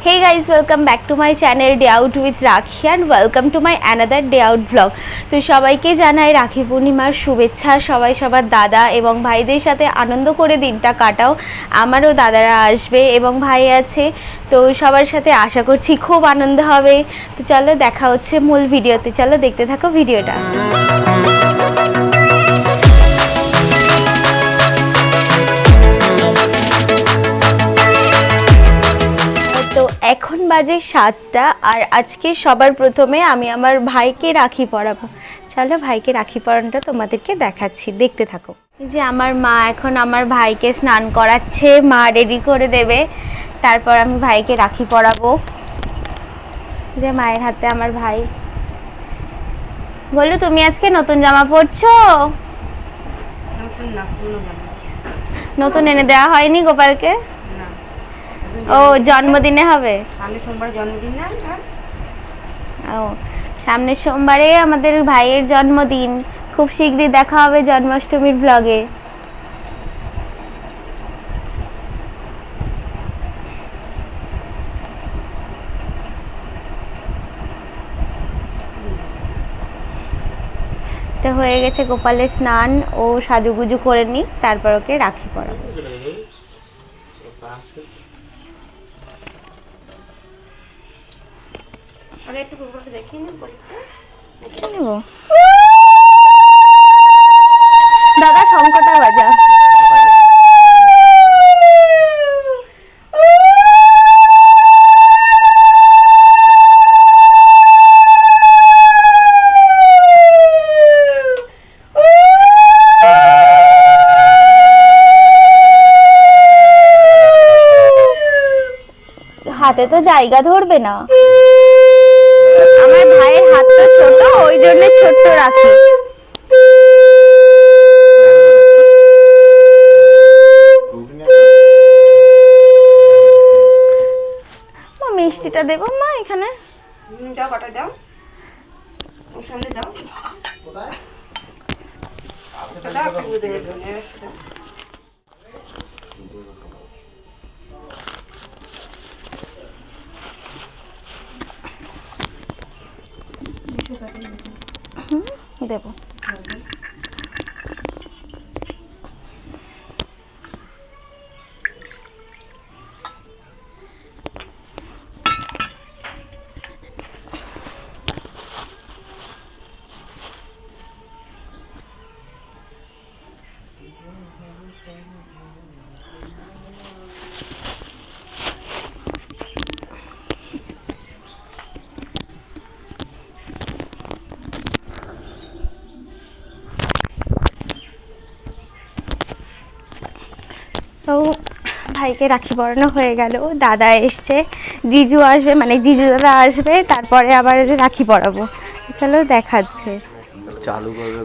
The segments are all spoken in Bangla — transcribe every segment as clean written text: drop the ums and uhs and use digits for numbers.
Hey guys, welcome back to my channel Day Out with Rakhi and welcome to my another Day Out vlog. তো সবাইকে জানাই রাখি পূর্ণিমার শুভেচ্ছা। সবাই সবার দাদা এবং ভাইদের সাথে আনন্দ করে দিনটা কাটাও। আমারও দাদারা আসবে এবং ভাই আছে, তো সবার সাথে আশা করছি খুব আনন্দ হবে। তো চলো দেখা হচ্ছে মূল ভিডিওতে, চলো দেখতে থাকো ভিডিওটা। তো এখন বাজে 7টা আর আজকে সবার প্রথমে আমি আমার ভাইকে রাখি পরাবো। চলো ভাইকে রাখি পরানোটা তোমাদেরকে দেখাচ্ছি, দেখতে থাকো। এই যে আমার মা এখন আমার ভাইকে স্নান করাচ্ছে, মা রেডি করে দেবে, তারপর আমি ভাইকে রাখি পরাবো। যে মায়ের হাতে আমার ভাই। বলো, তুমি আজকে নতুন জামা পরছো? নতুন এনে দেওয়া হয়নি গোপালকে? ও জন্মদিনে হবে, সামনের সোমবার জন্মদিন না? ও সামনের সোমবারে আমাদের ভাইয়ের জন্মদিন। খুব শীঘ্রই দেখা হবে জন্মাষ্টমীর ব্লগে। তো হয়ে গেছে গোপালের স্নান, ও সাজুগুজু করে নি, তারপর ওকে রাখি পরাবো। আগে একটু গোপালকে দেখিয়ে নিন, দেখে নেব। দাদা শঙ্খটা বাজা। হাতে তো জায়গা ধরবে না, আমার ভাইয়ের হাত তো ছোট, ওই জন্য ছোট্ট রাখি। মিষ্টিটা দেবো মা এখানে? যাও, কটা দাও, ওর সামনে দাও। দাও একটা গুঁড়ো দেবে জন্য। দেবো। তো ভাইকে রাখি পরানো হয়ে গেল, দাদা এসছে, জিজু আসবে, মানে জিজু দাদা আসবে, তারপরে আবার রাখি পরাবো। চলো দেখাচ্ছে।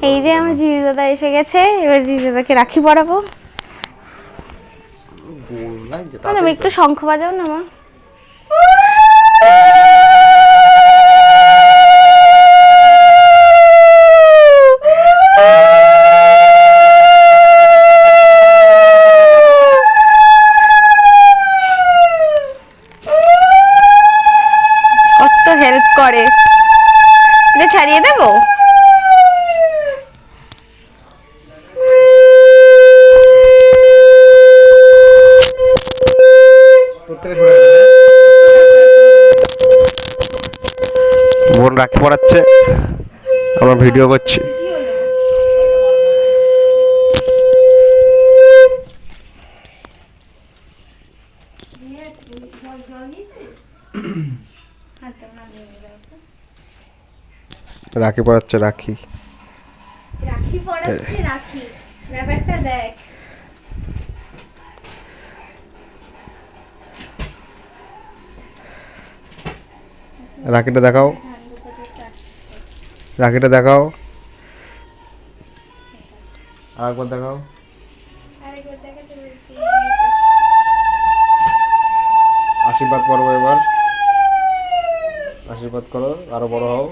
এই যে আমার জিজু দাদা এসে গেছে, এবার জিজু দাদাকে রাখি পরাবো। তুমি একটু শঙ্খ বাজাও না মা। হেল্প করে, এটা ছাড়িয়ে দেবো। বোন রাখি পড়াচ্ছে, আমরা ভিডিও করছি। রাখি পড়াচ্ছে, রাখি রাখি পড়াচ্ছে, রাখি ব্যাপারটা দেখ। রাখিটা দেখাও, রাখিটা দেখাও, আরেকবার দেখাও। আশীর্বাদ করো, এবার আশীর্বাদ করো, আরো বড় হও।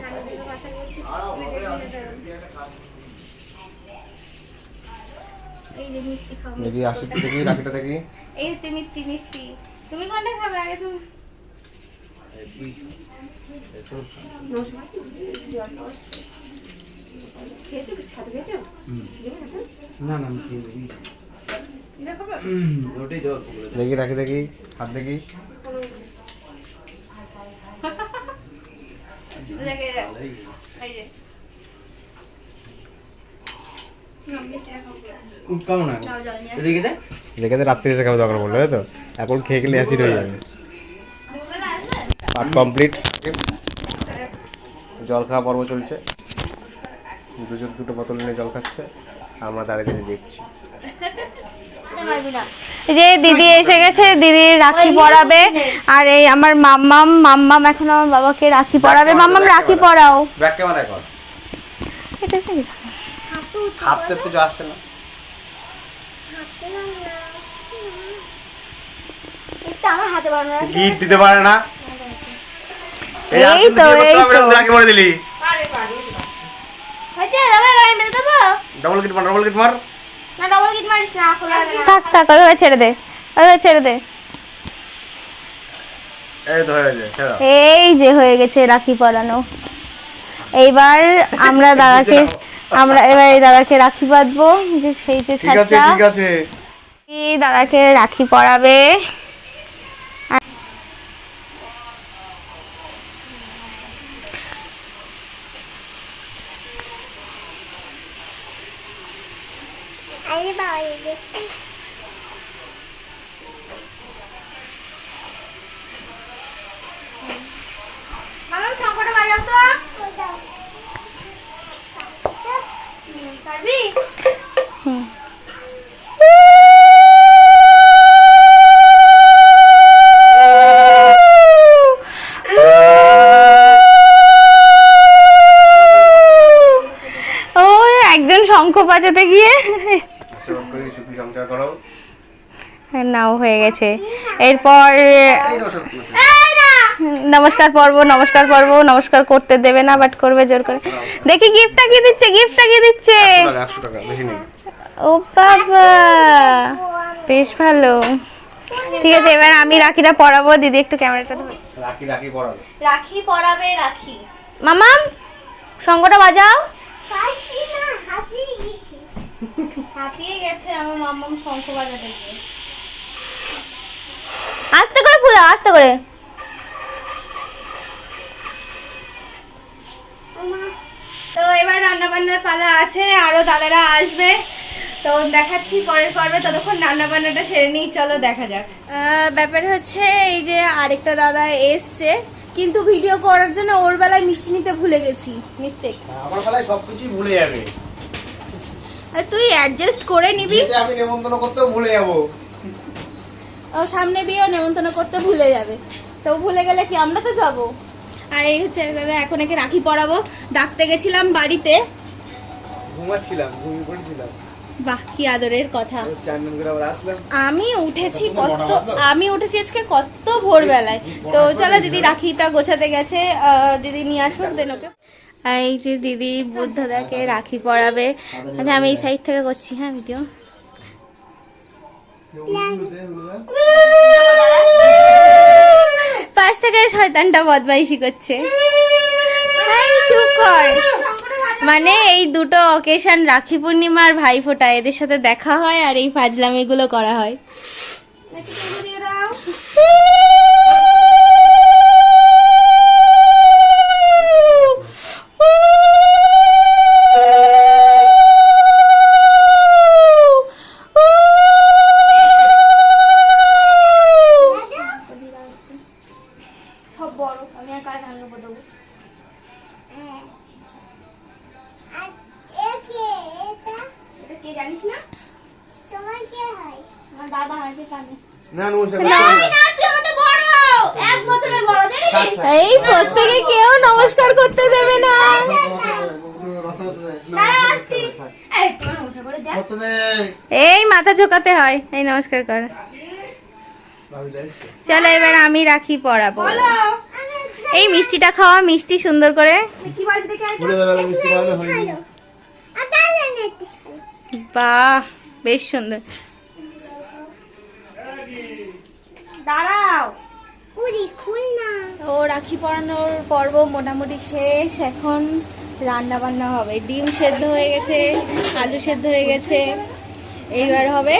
দেখি আশীর্বাদ, দেখি রাখিটা দেখি। এই হচ্ছে মিত্তি। তুমি কোনটা খাবে আগে? তুমি নমস্কার আছি জল খাওয়া খেয়েছো কিছু সাথে খেয়েছো দেবে সাথে না না আমি খেয়ে নিই। এটা খাবে ওটাই জল দেখি রাখি দেখি হাত দেখি দেখে এই যে কেমন যাও যাও নিয়ে রেখে দে দেখে রাত্রি এসে খাবে দরকার বললো তাই তো এখন খেয়ে গেলে অ্যাসিড হয়ে যাবে পার্ট কমপ্লিট জল খাওয়া পর্ব চলছে দুটো বোতল নিয়ে জল খাচ্ছে আমরা দাঁড়িয়ে দাঁড়িয়ে দেখছি এই যে দিদি এসে গেছে, দিদি রাখি পরাবে। আর এই আমার মাম্মাম এখন আমার বাবাকে রাখি পরাবে। মাম্মাম রাখি পরাও। ব্যাক ক্যামেরা কর এটা কি? হাতে তো আসছে না আমার হাতে বানানো গিট দিতে পারে না এই তো রাখি পরে দিলি হয়েছে দাদা গাড়ি মেরে দেবো ডবল গিট মার না ডবল গিট মারিস না খোলা হবে না থাক থাক, ওইভাবে ছেড়ে দে, ওইভাবে ছেড়ে দে। এই তো হয়ে গেছে ছেড়ে দাও। এই যে হয়ে গেছে রাখি পরানো। এইবার আমরা দাদাকে এবার এই দাদাকে রাখি বাঁধবো। যে সেই যে ঠিক আছে ছাচ্চা ঠিক আছে এই দাদাকে রাখি পরাবে। মামা সংকটে বাজাও তো পারবি ও একজন শঙ্খ বাজাতে গিয়ে আশীর্বাদ করি সুখী সংসার করো নাও হয়ে গেছে। এরপর নমস্কার নমস্কার করতে দেবে না, বাট করবে জোর করে। দেখি গিফটটা কি দিচ্ছে, 100 টাকা বেশি নেই ও বাবা বেশ ভালো। ঠিক আছে, এবার আমি রাখিটা পরাবো। দিদি একটু ক্যামেরাটা ধর। রাখি পরাবে রাখি পরাবে। রাখি মামাম সঙ্গটা বাজাও। হাঁপিয়ে গেছে আমার মাম্মাম শঙ্খ বাজাতে গিয়ে। আস্তে করে ফুলাও, আস্তে করে। তো এবার রান্না বান্নার পালা আছে, আরো দাদারা আসবে, তো দেখাচ্ছি পরের পর্বে। ততক্ষণ রান্না বান্নাটা সেরে নিই, চলো দেখা যাক। ব্যাপার হচ্ছে এই যে আরেকটা দাদা এসছে, কিন্তু ভিডিও করার জন্য ওর বেলায় মিষ্টি নিতে ভুলে গেছি, মিস্টেক। আমার বেলায় সবকিছু ভুলে যাবে তুই অ্যাডজাস্ট করে নিবি। আমি নেমন্তন্ন করতেও ভুলে যাবো ও সামনে বিয়েও নেমন্তন্ন করতে ভুলে যাবে, তো ভুলে গেলে কি আমরা তো যাবো। আর এই হচ্ছে দাদা, এখন একে রাখি পরাবো। ডাকতে গেছিলাম বাড়িতে, ঘুমাচ্ছিলাম ঘুমিয়ে পড়েছিলাম বাহ কি আদরের কথা। চান্দন করে আবার আসলাম আমি উঠেছি আজকে কত ভোরবেলায়। তো চলো, দিদি রাখিটা গোছাতে গেছে, দিদি নিয়ে আসুন দেন ওকে। এই যে দিদি বুদ্ধদাকে রাখি পরাবে। আচ্ছা আমি এই সাইড থেকে করছি, হ্যাঁ ভিডিও। পাশ থেকে শয়তানটা বদমাইশি করছে। এই চুপ কর। মানে এই দুটো অকেশন, রাখি পূর্ণিমা আর ভাইফোঁটা, এদের সাথে দেখা হয় আর এই ফাজলামিগুলো করা হয়। সব বড়, আমি আর কার গান নেবো দেবো। এটা কে জানিস না? আমার দাদা আছে কানে। এই প্রত্যেকে কেউ নমস্কার করতে দেবে না। এই মাথা ঝোকাতে হয়, এই নমস্কার কর। চলো এবার আমি রাখি পরাবো। এই মিষ্টিটা খাওয়া, মিষ্টি সুন্দর করে। বাহ বেশ সুন্দর। দাঁড়াও, ও তো রাখি পরানোর পর্ব মোটামুটি শেষ, এখন রান্না বান্না হবে। ডিম সেদ্ধ হয়ে গেছে, আলু সেদ্ধ হয়ে গেছে, এইবার হবে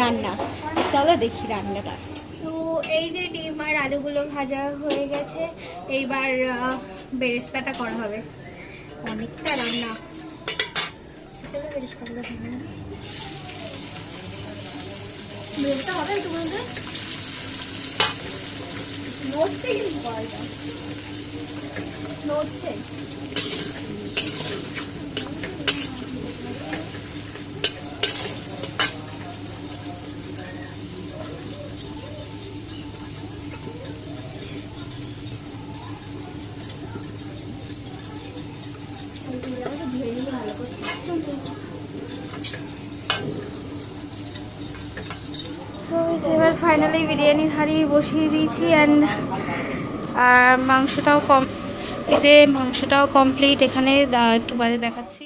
রান্না। চলো দেখি রান্নাটা। তো এই যে ডিম আর আলুগুলো ভাজা হয়ে গেছে, এইবার বেরেস্তাটা করা হবে। অনেকটা রান্না, চলো বেরেস্তাগুলো ভেঙে নিই। বেরেস্তা হবে একটু বলতে নড়ছে, কিন্তু কড়াইটা নড়ছে। তো এবার ফাইনালি বিরিয়ানির হাঁড়ি বসিয়ে দিয়েছি অ্যান্ড মাংসটাও মাংসটাও কমপ্লিট। এখানে একটু বাদে দেখাচ্ছি।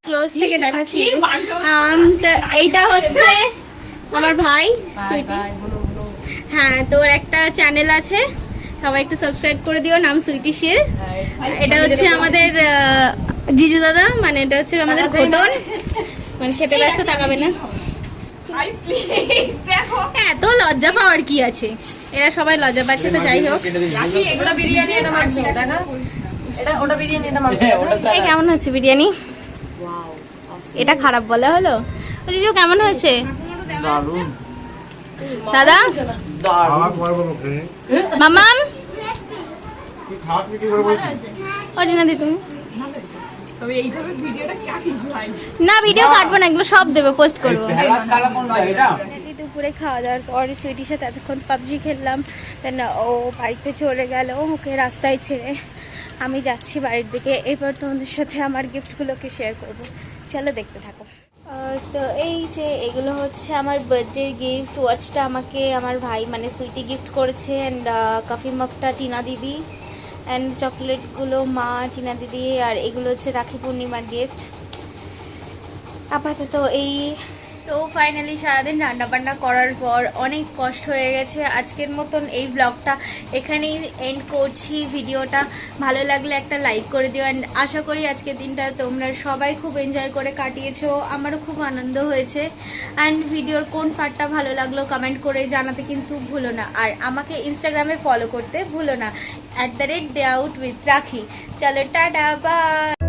ক্লোজ থেকে দেখাচ্ছি। এইটা হচ্ছে আমার ভাই সুইটি। হ্যাঁ, তোর একটা চ্যানেল আছে, সবাই একটু সাবস্ক্রাইব করে দিও, নাম সুইটি শির। এটা হচ্ছে আমাদের জিজু দাদা, মানে এটা হচ্ছে আমাদের ঘটন, মানে খেতে ব্যস্ত, তাকাবে না। এত লজ্জা পাওয়ার কি আছে, এরা সবাই লজ্জা পাচ্ছে। তো যাই হোক, এই কেমন হচ্ছে বিরিয়ানি? এটা খারাপ বলা হলো? জিজু কেমন হয়েছে দাদা? মামাম অরিনা দি, তুমি না ভিডিও কাটবো না, এগুলো সব দেবে, পোস্ট করবো। দুপুরে খাওয়া দাওয়ার পর সুইটির সাথে এতক্ষণ পাবজি খেললাম, দেন ও বাড়িতে চলে গেল, ওকে রাস্তায় ছেড়ে আমি যাচ্ছি বাড়ির দিকে। এবার তোমাদের সাথে আমার গিফটগুলোকে শেয়ার করবো, চলো দেখতে থাকো। তো এই যে এগুলো হচ্ছে আমার বার্থডে গিফট। ওয়াচটা আমাকে আমার ভাই মানে সুইটি গিফট করেছে, অ্যান্ড কফি মগটা টিনা দিদি, অ্যান্ড চকলেটগুলো মা, টিনা দিদি, আর এগুলো হচ্ছে রাখি পূর্ণিমার গিফট। আপাতত এই। তো ফাইনালি সারাদিন রান্নাবান্না করার পর অনেক কষ্ট হয়ে গেছে। আজকের মতন এই ব্লগটা এখানেই এন্ড করছি। ভিডিওটা ভালো লাগলে একটা লাইক করে দিও, অ্যান্ড আশা করি আজকের দিনটা তোমরা সবাই খুব এনজয় করে কাটিয়েছো, আমারও খুব আনন্দ হয়েছে। অ্যান্ড ভিডিওর কোন পার্টটা ভালো লাগলো কমেন্ট করে জানাতে কিন্তু ভুলো না, আর আমাকে ইনস্টাগ্রামে ফলো করতে ভুলো না, @DayOutWithRakhi। চলো টাটা, বাই।